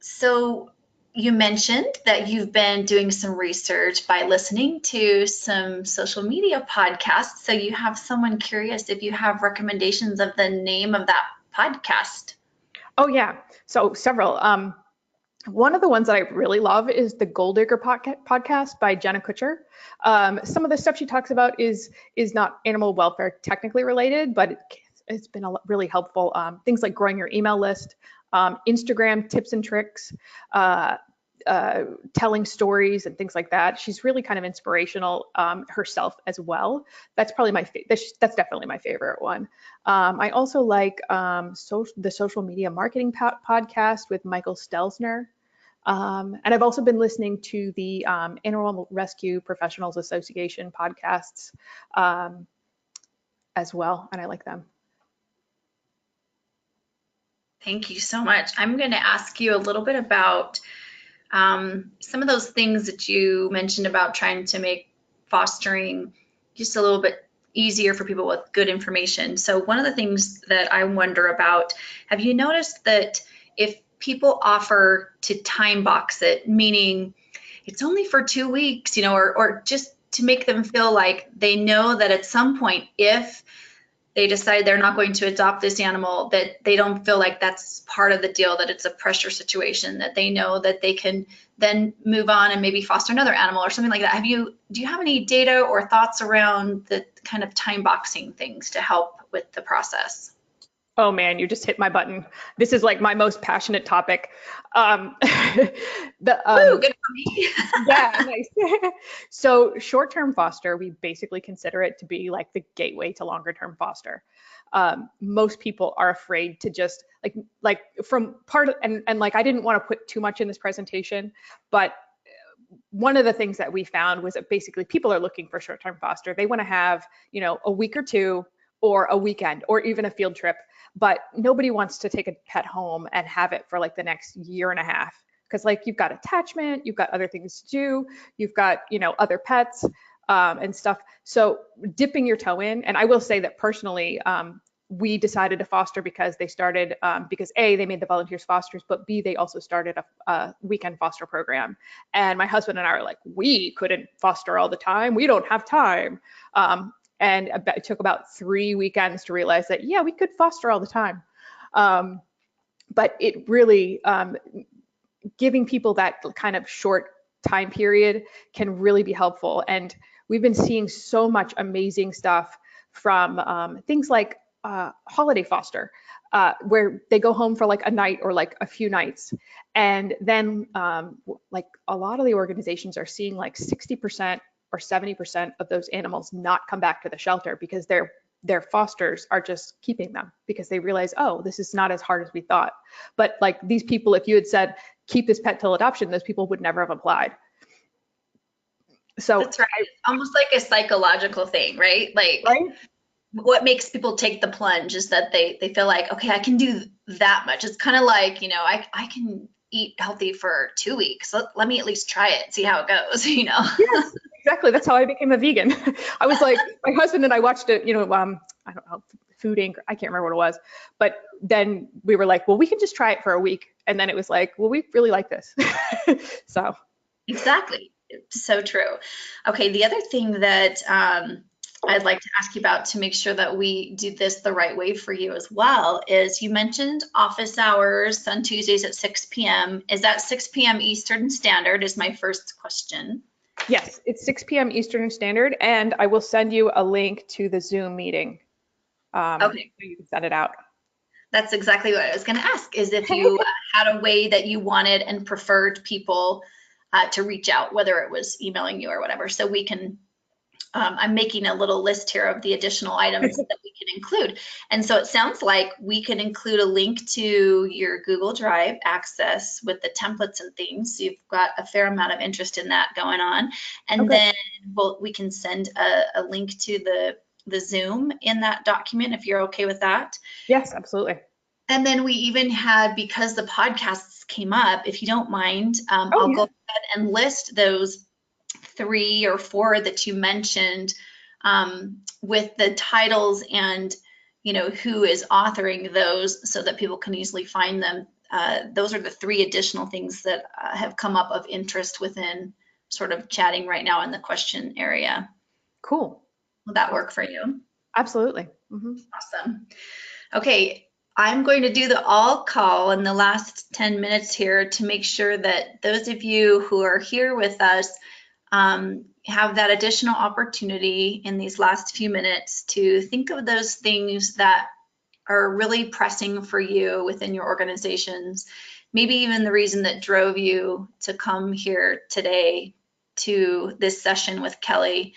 Speaker 1: So you mentioned that you've been doing some research by listening to some social media podcasts. So you have someone curious if you have recommendations of the name of that podcast.
Speaker 2: Oh yeah, so several. One of the ones that I really love is the Gold Digger podcast by Jenna Kutcher. Some of the stuff she talks about is not animal welfare technically related, but it's been really helpful. Things like growing your email list, Instagram tips and tricks, telling stories and things like that. She's really kind of inspirational herself as well. That's probably that's definitely my favorite one. I also like the social media marketing podcast with Michael Stelzner. And I've also been listening to the Animal Rescue Professionals Association podcasts as well, and I like them.
Speaker 1: Thank you so much. I'm going to ask you a little bit about some of those things that you mentioned about trying to make fostering just a little bit easier for people with good information. So one of the things that I wonder about, have you noticed that if people offer to time box it, meaning it's only for 2 weeks, or just to make them feel like they know that at some point, if they decide they're not going to adopt this animal, that they don't feel like that's part of the deal, that it's a pressure situation, that they know that they can then move on and maybe foster another animal or something like that. Do you have any data or thoughts around the kind of time boxing things to help with the process?
Speaker 2: Oh man, you just hit my button. This is like my most passionate topic.
Speaker 1: Woo, good for me.
Speaker 2: Yeah, nice. So short-term foster, we basically consider it to be like the gateway to longer-term foster. Most people are afraid to just like from part of, and like I didn't want to put too much in this presentation, but one of the things that we found was that basically people are looking for short-term foster. They want to have, a week or two or a weekend or even a field trip, but nobody wants to take a pet home and have it for like the next year and a half. Because like you've got attachment, you've got other things to do, you've got, other pets and stuff. So dipping your toe in, and I will say that personally, we decided to foster because they started, because A, they made the volunteers fosters, but B, they also started a weekend foster program. And my husband and I were like, we couldn't foster all the time. We don't have time. And it took about 3 weekends to realize that, yeah, we could foster all the time. But it really, giving people that kind of short time period can really be helpful. And we've been seeing so much amazing stuff from things like holiday foster, where they go home for like a night or like a few nights. And then like a lot of the organizations are seeing like 60% or 70% of those animals not come back to the shelter because their fosters are just keeping them because they realize, oh, this is not as hard as we thought. But like these people, if you had said, keep this pet till adoption, those people would never have applied. So
Speaker 1: That's right. It's almost like a psychological thing, right? Like
Speaker 2: right?
Speaker 1: what makes people take the plunge is that they feel like, okay, I can do that much. It's kind of like, I can eat healthy for 2 weeks. Let me at least try it, see how it goes,
Speaker 2: Yes, exactly. That's how I became a vegan. I was like, my husband and I watched it, I don't know, Food Inc. I can't remember what it was. But then we were like, well, we can just try it for a week. And then it was like, well, we really like this. So.
Speaker 1: Exactly. So true. Okay, the other thing that I'd like to ask you about to make sure that we do this the right way for you as well is you mentioned office hours on Tuesdays at 6 p.m. Is that 6 p.m. Eastern Standard is my first question.
Speaker 2: Yes, it's 6 p.m. Eastern Standard, and I will send you a link to the Zoom meeting.
Speaker 1: Okay.
Speaker 2: So you can send it out.
Speaker 1: That's exactly what I was going to ask, is if you had a way that you wanted and preferred people to reach out, whether it was emailing you or whatever. So we can, I'm making a little list here of the additional items that we can include. And so it sounds like we can include a link to your Google Drive access with the templates and things. So you've got a fair amount of interest in that going on. And then we can send a link to the Zoom in that document if you're okay with that.
Speaker 2: Yes, absolutely.
Speaker 1: And then we even had, because the podcasts came up, if you don't mind, I'll go ahead and list those 3 or 4 that you mentioned with the titles and, who is authoring those so that people can easily find them. Those are the 3 additional things that have come up of interest within sort of chatting right now in the question area.
Speaker 2: Cool.
Speaker 1: Will that work for you?
Speaker 2: Absolutely. Mm-hmm.
Speaker 1: Awesome. Okay. I'm going to do the all call in the last 10 minutes here to make sure that those of you who are here with us have that additional opportunity in these last few minutes to think of those things that are really pressing for you within your organizations, maybe even the reason that drove you to come here today to this session with Kelly.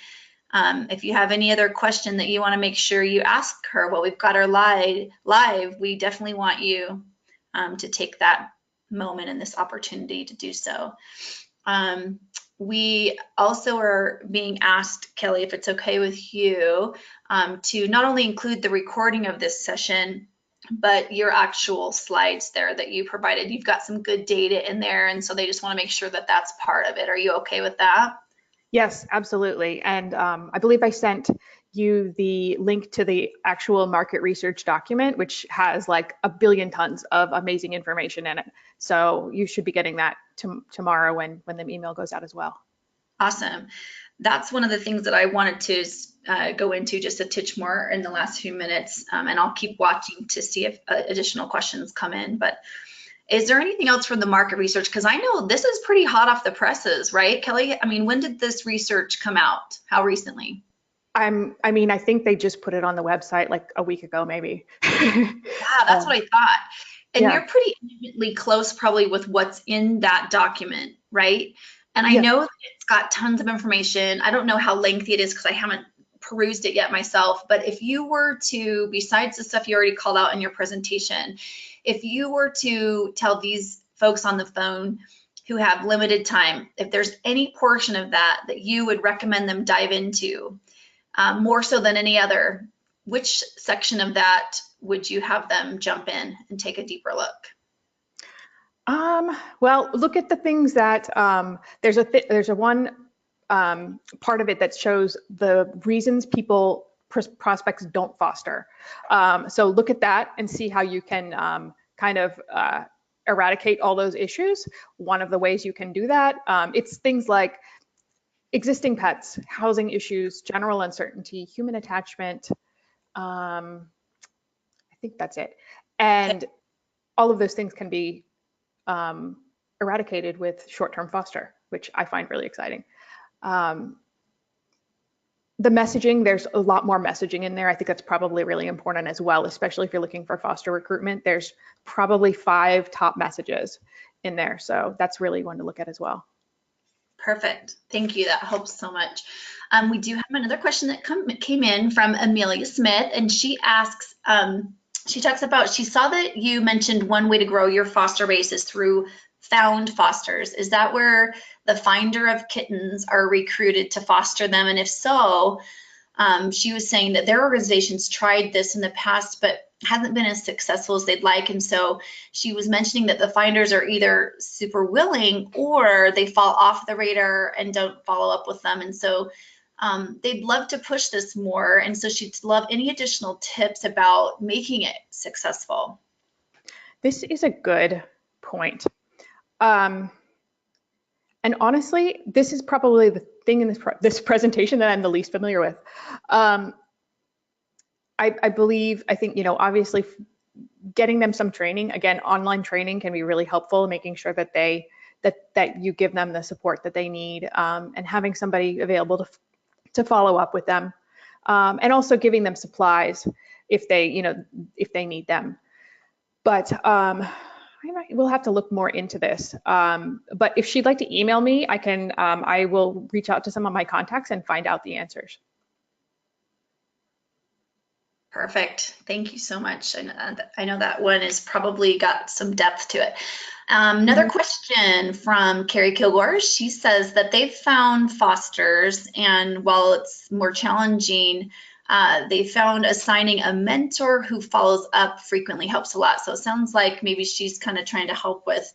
Speaker 1: If you have any other question that you want to make sure you ask her while we've got her live, we definitely want you to take that moment and this opportunity to do so. We also are being asked, Kelly, if it's okay with you, to not only include the recording of this session, but your actual slides there that you provided. You've got some good data in there, and so they just want to make sure that that's part of it. Are you okay with that?
Speaker 2: Yes, absolutely. And I believe I sent you the link to the actual market research document, which has like a billion tons of amazing information in it. So you should be getting that tomorrow when the email goes out as well.
Speaker 1: Awesome. That's one of the things that I wanted to go into just a titch more in the last few minutes, and I'll keep watching to see if additional questions come in. But is there anything else from the market research? Because I know this is pretty hot off the presses, right, Kelly? I mean, when did this research come out? How recently?
Speaker 2: I mean, I think they just put it on the website like a week ago, maybe.
Speaker 1: Yeah, that's what I thought. And
Speaker 2: Yeah,
Speaker 1: you're pretty intimately close probably with what's in that document, right? And I
Speaker 2: yeah.
Speaker 1: know that it's got tons of information. I don't know how lengthy it is because I haven't perused it yet myself, but if you were to, besides the stuff you already called out in your presentation, if you were to tell these folks on the phone who have limited time, if there's any portion of that that you would recommend them dive into, more so than any other, which section of that would you have them jump in and take a deeper look?
Speaker 2: Well, look at the things that there's a one part of it that shows the reasons people prospects don't foster. So look at that and see how you can kind of eradicate all those issues. One of the ways you can do that, it's things like existing pets, housing issues, general uncertainty, human attachment. I think that's it.
Speaker 1: Okay.
Speaker 2: And all of those things can be eradicated with short-term foster, which I find really exciting. Um, the messaging, there's a lot more messaging in there. I think that's probably really important as well, especially if you're looking for foster recruitment. There's probably 5 top messages in there. So that's really one to look at as well.
Speaker 1: Perfect. Thank you. That helps so much. We do have another question that came in from Amelia Smith, and she asks, she talks about, she saw that you mentioned one way to grow your foster base is through found fosters. Is that where the finder of kittens are recruited to foster them? And if so, she was saying that their organizations tried this in the past, but hasn't been as successful as they'd like. And so she was mentioning that the finders are either super willing or they fall off the radar and don't follow up with them. And so they'd love to push this more. And so she'd love any additional tips about making it successful.
Speaker 2: This is a good point. And honestly, this is probably the thing in this presentation that I'm the least familiar with. I think, obviously getting them some training, again, online training can be really helpful, making sure that that you give them the support that they need, and having somebody available to follow up with them, and also giving them supplies if they need them. But we'll have to look more into this. But if she'd like to email me, I will reach out to some of my contacts and find out the answers.
Speaker 1: Perfect. Thank you so much. I know that one is probably got some depth to it. Another question from Carrie Kilgore. She says that they've found fosters, and while it's more challenging, they found assigning a mentor who follows up frequently helps a lot. So it sounds like maybe she's kind of trying to help with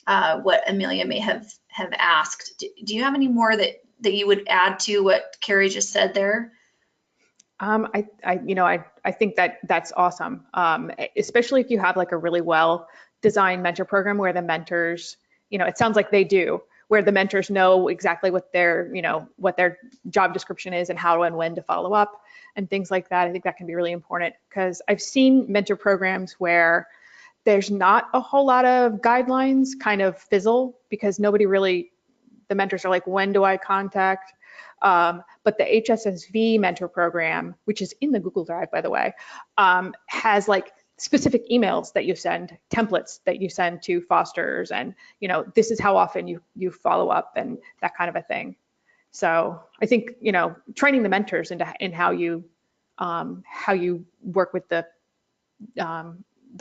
Speaker 1: what Amelia may have asked. Do you have any more that you would add to what Carrie just said there?
Speaker 2: I think that's awesome, especially if you have like a really well designed mentor program where the mentors, it sounds like they do, where the mentors know exactly what their job description is and how and when to follow up and things like that. I think that can be really important because I've seen mentor programs where there's not a whole lot of guidelines kind of fizzle because the mentors are like, when do I contact? But the HSSV mentor program, which is in the Google Drive, by the way, has like specific emails that you send, templates that you send to fosters, and this is how often you follow up and that kind of a thing. So I think training the mentors in how you work with the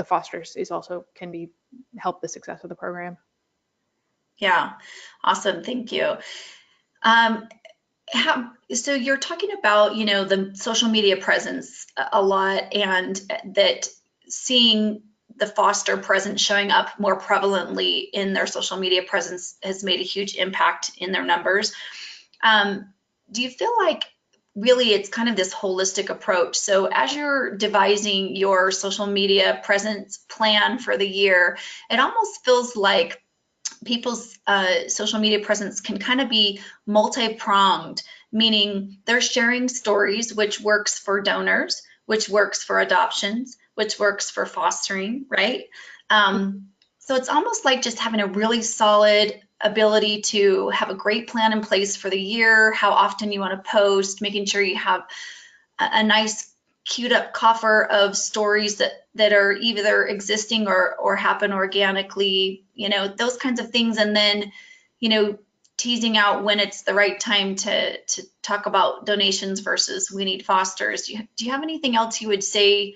Speaker 2: fosters is also can help the success of the program.
Speaker 1: Yeah, awesome. Thank you. So you're talking about, the social media presence a lot, and that seeing the foster presence showing up more prevalently in their social media presence has made a huge impact in their numbers. Do you feel like really it's kind of this holistic approach? So as you're devising your social media presence plan for the year, it almost feels like people's social media presence can kind of be multi-pronged, meaning they're sharing stories, which works for donors, which works for adoptions, which works for fostering, right? So it's almost like just having a really solid ability to have a great plan in place for the year, how often you want to post, making sure you have a nice queued up coffer of stories that are either existing or happen organically, those kinds of things. And then, teasing out when it's the right time to talk about donations versus we need fosters. Do you have anything else you would say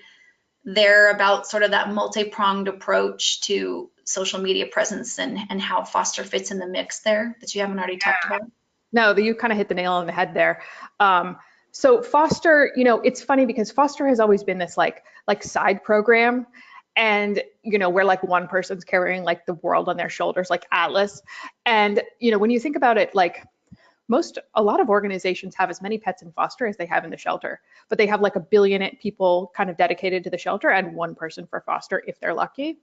Speaker 1: there about sort of that multi-pronged approach to social media presence and how foster fits in the mix there that you haven't already talked about?
Speaker 2: No, you kind of hit the nail on the head there. So foster, it's funny because foster has always been this like side program, and where like one person's carrying like the world on their shoulders, like Atlas. And when you think about it, like a lot of organizations have as many pets in foster as they have in the shelter, but they have like 1 billion people kind of dedicated to the shelter and one person for foster if they're lucky.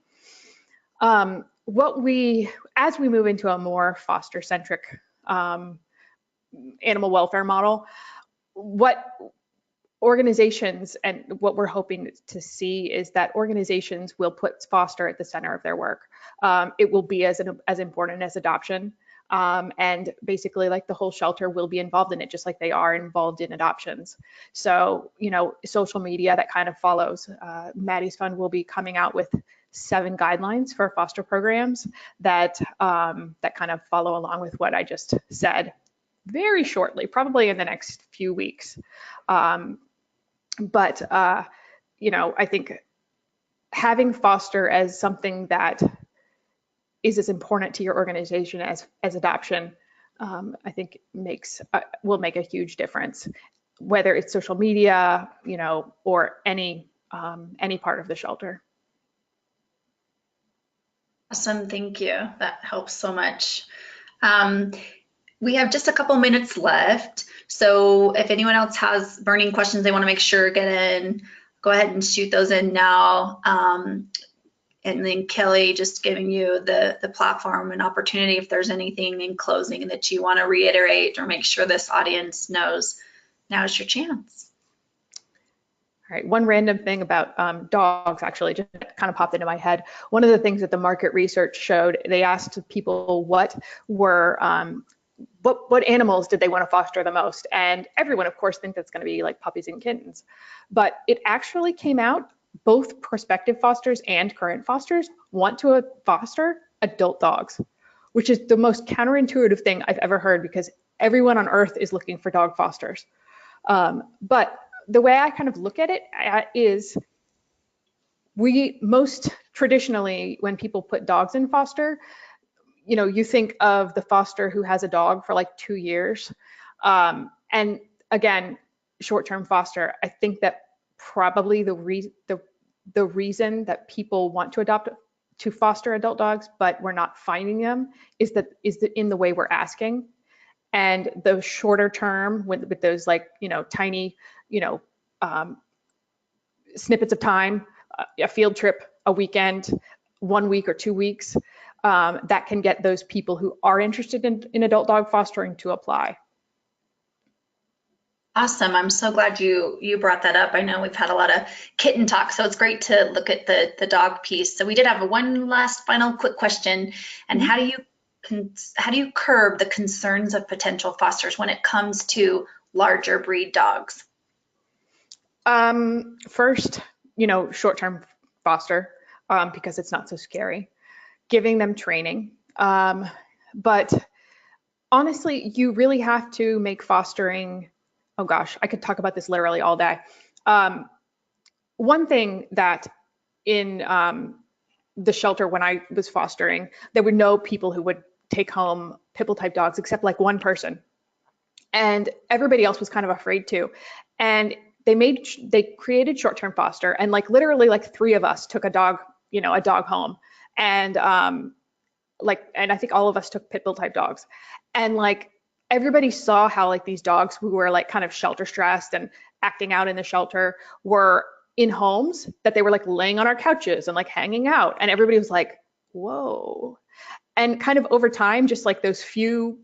Speaker 2: As we move into a more foster centric animal welfare model, what organizations and what we're hoping to see is that organizations will put foster at the center of their work. It will be as important as adoption. And basically like the whole shelter will be involved in it, just like they are involved in adoptions. So, social media that kind of follows. Maddie's Fund will be coming out with 7 guidelines for foster programs that kind of follow along with what I just said very shortly, probably in the next few weeks. But I think having foster as something that is as important to your organization as adoption, I think will make a huge difference, whether it's social media, or any part of the shelter.
Speaker 1: Awesome, thank you. That helps so much. We have just a couple minutes left, so if anyone else has burning questions they want to make sure get in, go ahead and shoot those in now. And then Kelly, just giving you the platform and opportunity if there's anything in closing that you want to reiterate or make sure this audience knows, now's your chance.
Speaker 2: All right, one random thing about dogs actually just kind of popped into my head. One of the things that the market research showed, they asked people what animals did they want to foster the most? And everyone, of course, thinks that's going to be like puppies and kittens. But it actually came out both prospective fosters and current fosters want to foster adult dogs, which is the most counterintuitive thing I've ever heard because everyone on earth is looking for dog fosters. But the way I kind of look at it is we most traditionally, when people put dogs in foster, you think of the foster who has a dog for like 2 years. And again, short-term foster, I think that probably the reason that people want to foster adult dogs, but we're not finding them is in the way we're asking. And the shorter term with those like, tiny, snippets of time, a field trip, a weekend, 1 week or 2 weeks, that can get those people who are interested in adult dog fostering to apply.
Speaker 1: Awesome. I'm so glad you brought that up. I know we've had a lot of kitten talk, so it's great to look at the dog piece. So we did have one last final quick question. And how do you curb the concerns of potential fosters when it comes to larger breed dogs?
Speaker 2: First, short-term foster, because it's not so scary, giving them training. But honestly, you really have to make fostering, oh gosh, I could talk about this literally all day. One thing that in the shelter when I was fostering, there were no people who would take home Pipple type dogs except like one person. And everybody else was kind of afraid to. And they created short-term foster, and like literally like 3 of us took a dog home. And and I think all of us took Pitbull type dogs. And like everybody saw how like these dogs who were like kind of shelter stressed and acting out in the shelter were in homes, that they were like laying on our couches and like hanging out. And everybody was like, whoa. And kind of over time, just like those few,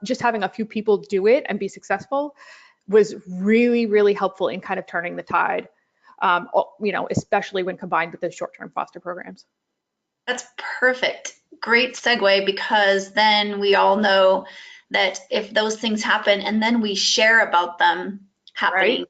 Speaker 2: just having a few people do it and be successful was really, really helpful in kind of turning the tide, especially when combined with the short-term foster programs.
Speaker 1: That's perfect. Great segue, because then we all know that if those things happen and then we share about them happening,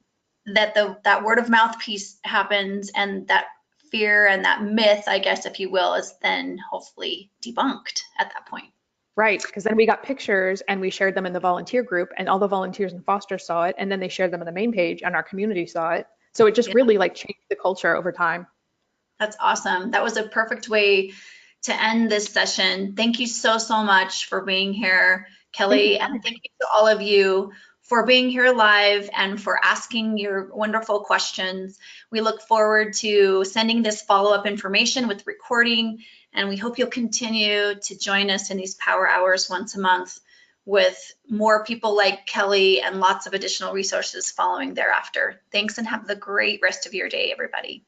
Speaker 1: right, that word of mouth piece happens, and that fear and that myth, I guess, if you will, is then hopefully debunked at that point.
Speaker 2: Right, because then we got pictures and we shared them in the volunteer group, and all the volunteers and fosters saw it, and then they shared them on the main page and our community saw it. So it just really like changed the culture over time.
Speaker 1: That's awesome. That was a perfect way to end this session. Thank you so, so much for being here, Kelly, and thank you to all of you for being here live and for asking your wonderful questions. We look forward to sending this follow-up information with recording, and we hope you'll continue to join us in these power hours once a month with more people like Kelly and lots of additional resources following thereafter. Thanks, and have the great rest of your day, everybody.